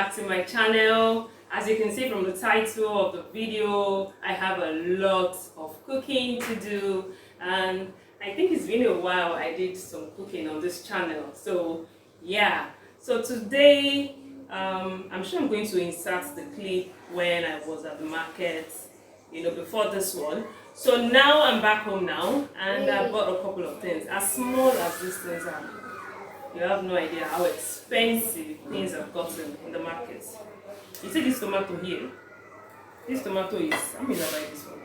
back to my channel. As you can see from the title of the video, I have a lot of cooking to do, and I think it's been a while I did some cooking on this channel. So yeah, so today I'm sure I'm going to insert the clip when I was at the market, before this one. So now I'm back home now, and I bought a couple of things. As small as these things are, you have no idea how expensive things have gotten in the market. You see this tomato here? This tomato is, how much did I buy this one?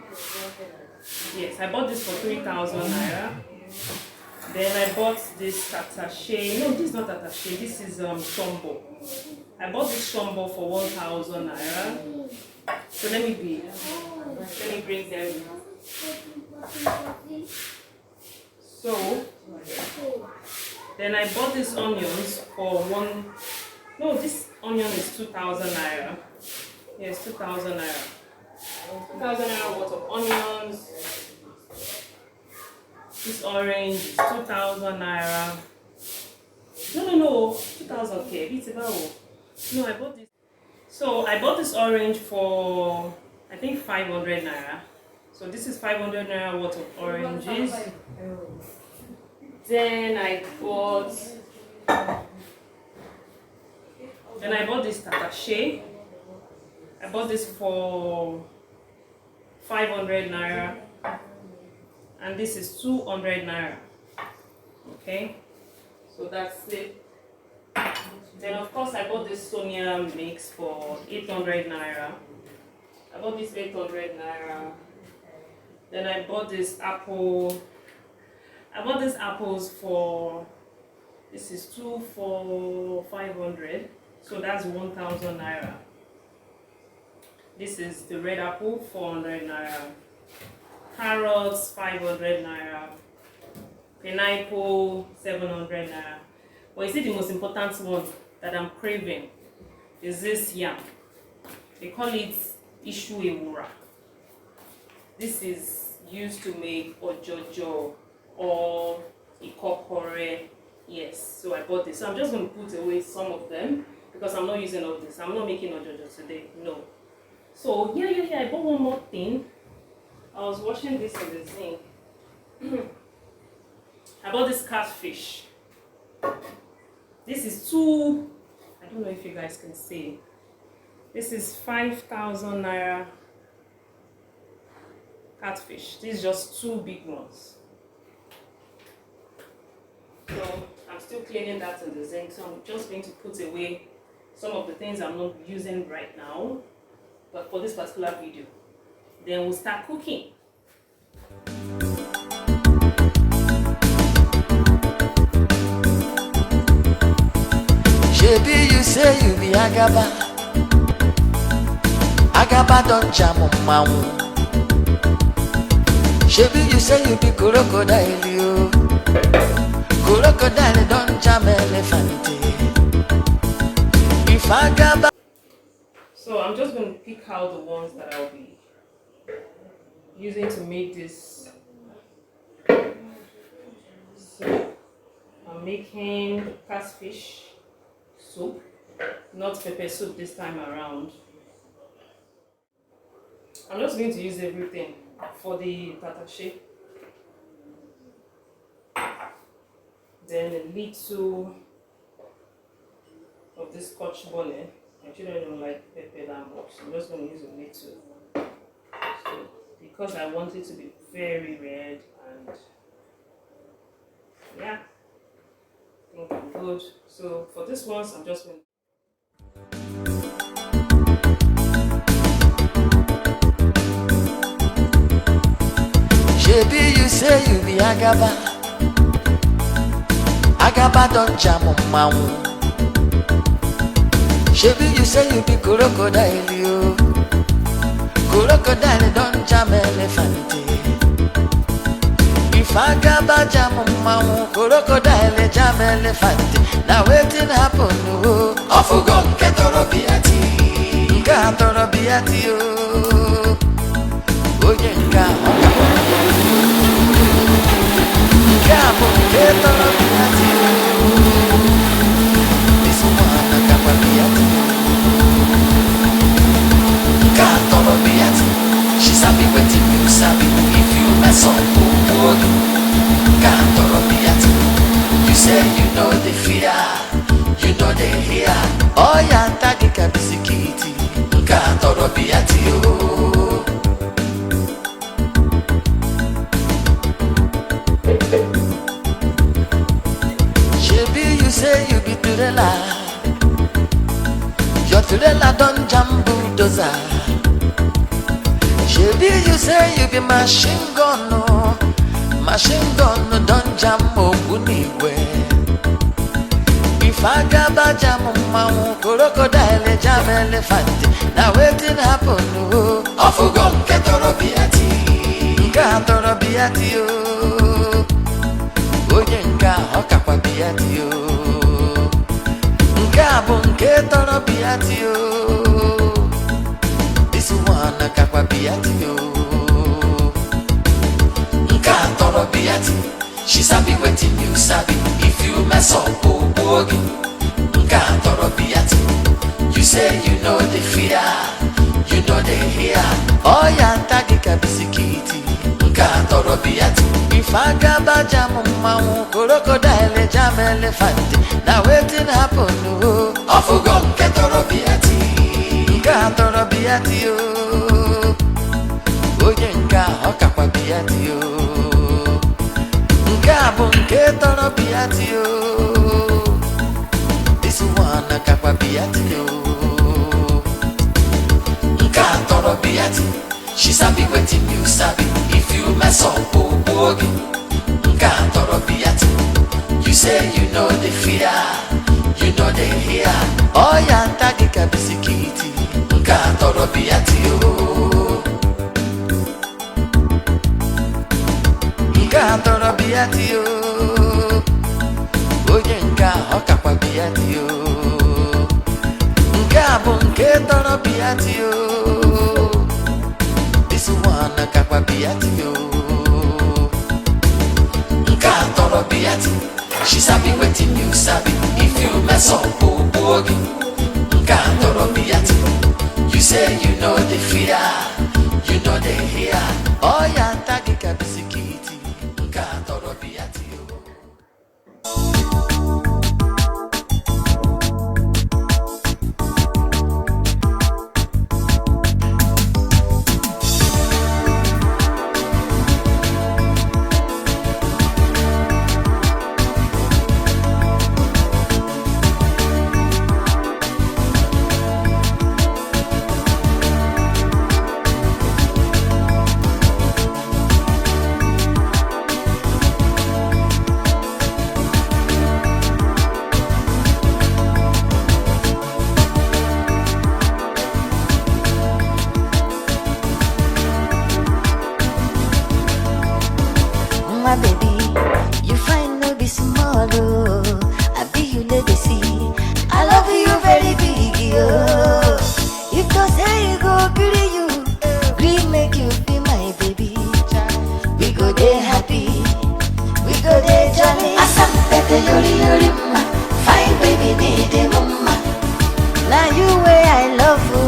Yes, I bought this for 3,000 naira. Then I bought this attaché. No, this is not attaché, this is shombo. I bought this shombo for 1,000 naira. So let me bring them. So then I bought these onions for this onion is 2,000 naira. Yes, 2,000 naira. 2,000 naira worth of onions. This orange is 2,000 naira. No, 2,000 k. No, I bought this. So I bought this orange for I think 500 naira. So this is 500 naira worth of oranges. Then I bought this attaché. I bought this for 500 naira, and this is 200 naira. Okay, so that's it. Then of course I bought this Sonia mix for 800 naira. I bought this 800 naira. Then I bought this apple. I bought these apples for, this is 2 for 500, so that's 1,000 naira. This is the red apple, 400 naira. Carrots, 500 naira. Pineapple, 700 naira. But you see, the most important one that I'm craving is this yam. They call it ishu ewura. This is used to make ojojo or ikokore. Yes, so I bought this. So I'm just going to put away some of them because I'm not using all this. I'm not making ojojo today, no. So yeah, I bought one more thing. I was washing this in the sink. I bought this catfish. This is I don't know if you guys can see. This is 5,000 naira catfish. This is just 2 big ones. So I'm still cleaning that in the sink. So I'm just going to put away some of the things I'm not using right now, but for this particular video. Then we'll start cooking. Shebi, you say you be Agaba. Agaba don't jam on mamu. Shebi, you say you be crocodile, you. Crocodile don't jam elephant. If Agaba. So I'm just going to pick out the ones that I'll be using to make this. So I'm making catfish soup, not pepper soup this time around. I'm just going to use everything for the attaché. Then a little of this scotch bonnet. My children don't like pepper that much, so I'm just going to use a little. So, because I want it to be very red, and yeah, I think I'm good. So for this ones, I'm just going to Shebi, you say you be Agaba. Agaba don't jam on mamu. Shebi, you say you be crocodile, you. Crocodile don't jam elephant. If Agaba jam on mamu, crocodile jam elephant. Now waiting happen, oh. Ofugon ketoro biati. Ketoro biati, oh. Oyenga. Kamo ketoro biati, oh. This one Agaba biati. tọrọ biati o. Shebi you say you be trailer, your trailer don jam bulldozer. Shebi you say you be machine gun, oh, machine gun don jam ogbunigwe. If I gaba jam mawu, crocodile jam elephant. Now wetin happen, oh? Ofugo nke tọrọ biati, nke tọrọ biati o. Onye nke ọkakwa biati o. Nke bụ nke tọrọ biati o. This one kakwa biati o. Nke tọrọ biati, she sabi wetin you sabi. If you mess up, oh bogi. Nke tọrọ biati, you say you know the fear, you know the hear. Oh ya tagi ka bisikiti. Nke tọrọ biati. If I gaba jam mawu, crocodile jam elephant. Now wetin happen, oh? Ofugo nke tọrọ biati, nke tọrọ biati o. Onye nke ọkakwa biati o. Nke bụ nke tọrọ biati o. This one kakwa biati o. Nke tọrọ biati, she sabi wetin you sabi. If you mess up, oh bogi. Nke tọrọ biati, you say you know the fear, you know the hear. Oh ya tagi ka bisikiti. Nke tọrọ biati o. Nke tọrọ biati o. Onye nke ọkakwa biati o. Nke bụ nke tọrọ biati o. This one kakwa biati o. Nke tọrọ biati, she sabi wetin you sabi. If you mess up, oh bogi. Nke tọrọ biati, you say you know the fear, you know the hear. Oh ya tagi ka bisikiti. Nke tọrọ biati o. My baby, you find no be small, oh. I be you let they see. I love you very big, oh. If you say you go greedy you, greed make you be my baby. We go there happy, we go there jolly. Asam pete yori yori ma, fine baby need a mama. Now you way I love you,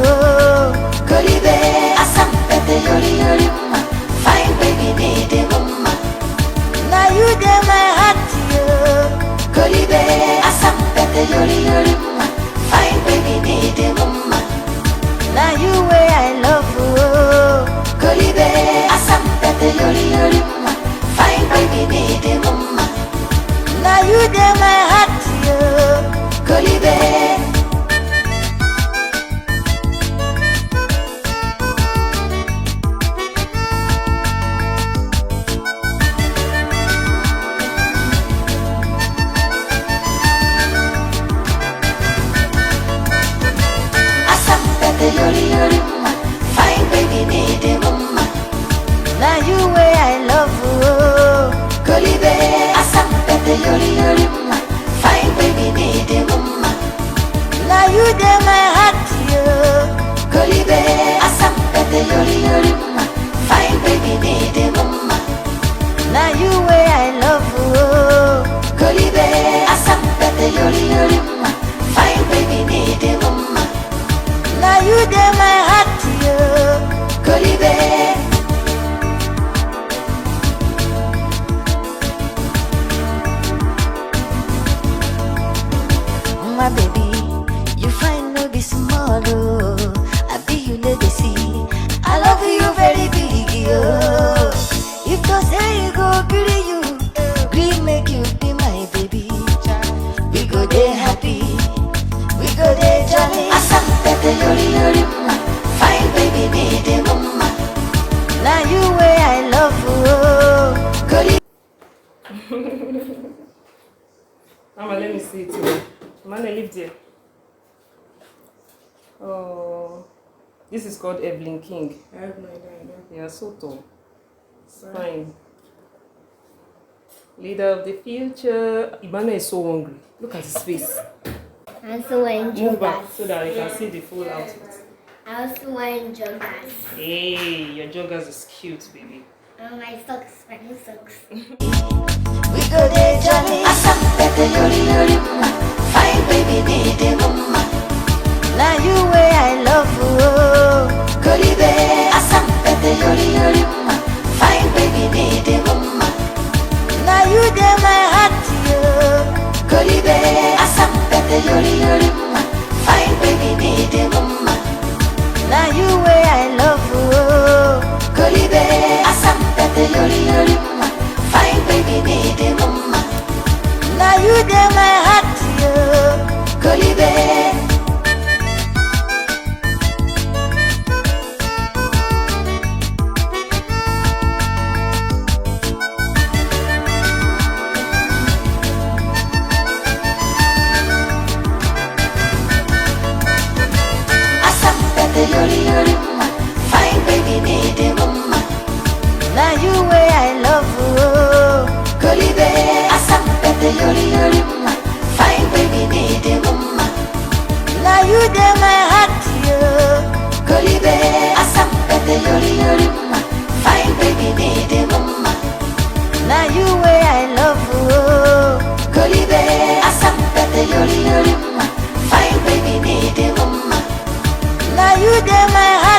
Koribe. Asam pete yori yori ma, fine baby need a mama. Now you dey my heart, yo. Koribe, asam pete yori yori ma, fine baby need a mama. Now you way I love you. Koribe, asam pete yori yori ma, fine baby need a mama. Now you dey my heart, yo. Koribe. Yori yori ma, fine baby need a mama. Now you way I love you. Koribe, asam pete yori yori ma, fine baby need a mama. Now you dey my heart, yo. Koribe, asam pete yori yori ma, fine baby need a mama. Now you way I love you. Koribe, asam pete yori yori ma, fine baby need a mama. Now you dey my heart, yo. Koribe. My baby, you find no be small, oh. I be you let go gree you, gree make you be my baby. We go dey happy, we go dey jolly. Asam pete yori yori ma, fine baby need a mama. Now you way I love you, girl. Mama, let me see it too. Mama, leave there. Oh, this is called Evelyn King. I have no idea. Yeah, so tall. It's fine. Leader of the future. Ibana is so hungry. Look at his face. I also wearing Move back joggers. so that you can see the full outfit. I also wearing joggers. Hey, your joggers is cute, baby. My socks, my new socks. We go dey jolly. Asam pete yori yori ma, fine baby need a mama. Now you way I love you, Goribe. Asam pete yori yori ma, fine baby need a mama. Now you dey my heart, yo, Goribe. Asam pete yori yori ma, fine baby need a mama. Now you way I love you, Goribe. Asam pete yori yori ma, fine baby need a mama. Now you dey my heart, yo, Goribe. Asam pete yori yori ma, fine baby need a mama. Now you way I love you, Goribe. Asam pete yori yori ma, fine baby need a mama. Now you dey my heart, yo, Goribe. Asam pete yori yori ma, fine baby need a mama. Now you way I love you, Goribe. Asam pete yori yori ma, fine baby need a mama. Now you dey my heart.